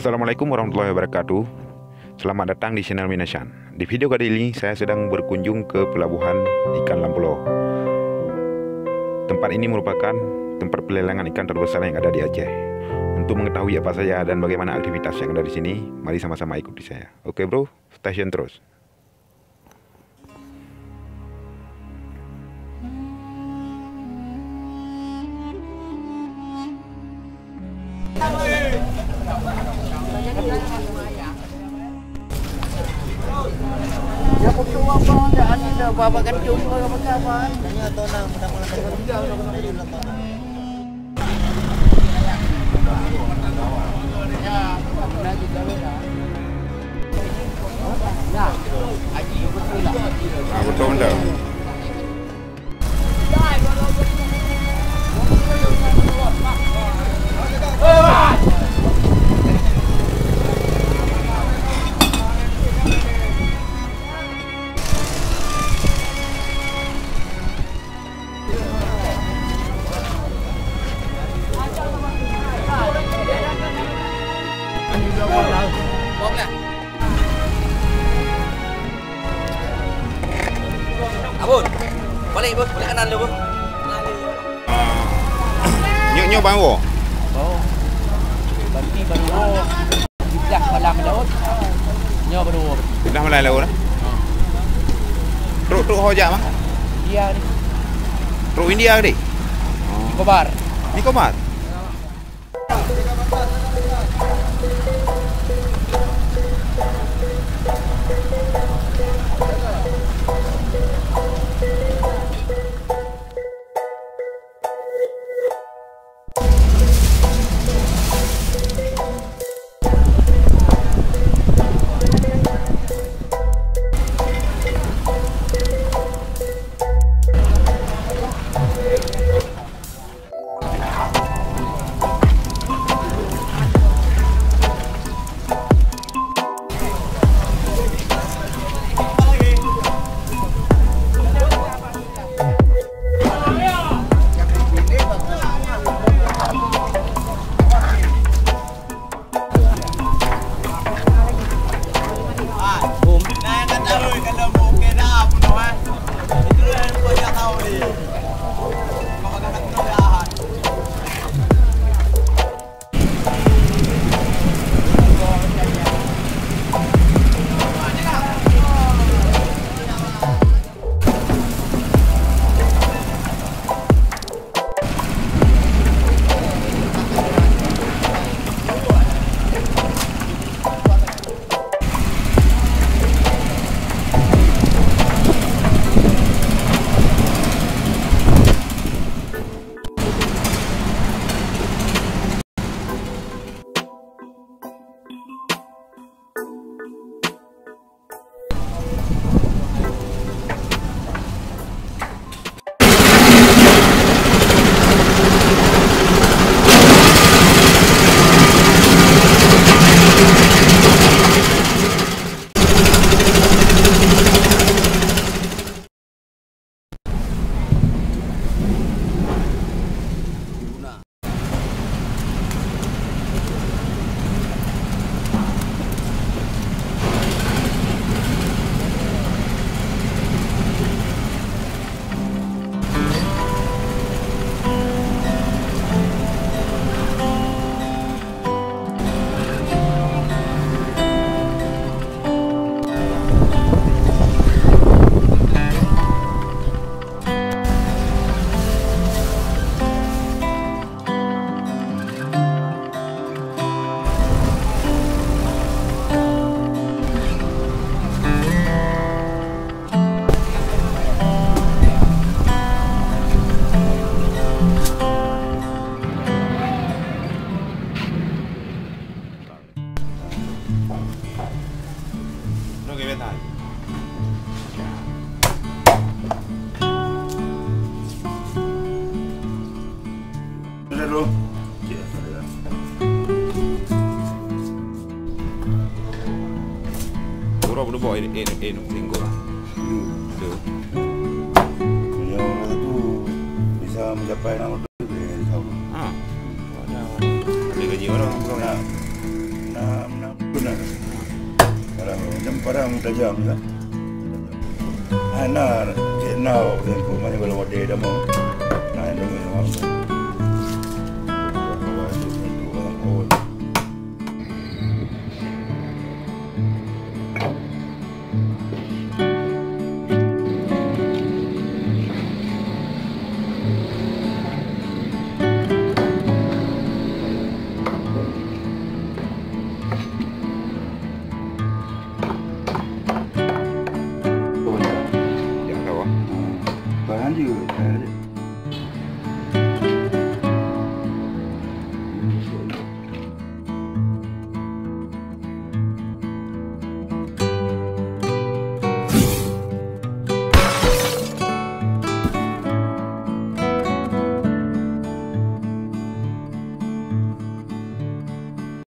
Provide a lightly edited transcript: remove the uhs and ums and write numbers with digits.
Assalamualaikum warahmatullahi wabarakatuh. Selamat datang di channel Minashan. Di video kali ini saya sedang berkunjung ke pelabuhan ikan Lampulo. Tempat ini merupakan tempat pelelangan ikan terbesar yang ada di Aceh. Untuk mengetahui apa saja dan bagaimana aktivitas yang ada di sini, mari sama-sama ikuti saya. Oke bro, stay terus. Ya betul apa enggak ada bawa kacung apa kawan. Tanya tonang mudah-mudahan ya lagi gawe dah. Ya, haji betul lah. Ah, betul enggak? Abun, balik bos, balik kanan dulu bos. Nyok bawa. Oh. Berarti baru dah malam laut. Nyo baru. Sudah mulai laut dah. Truk hojak mah. Dia ni Truk India ke? Kobar. Ni komat. Berapa bawa ini tinggal lah. Tu. Yang orang tu bisa mencapai 60 ribu tahun. Ada gaji orang nak dan parang tajam lah. Ana cik nau dan ku mana kalau ada dah mau. Nah, itu memang.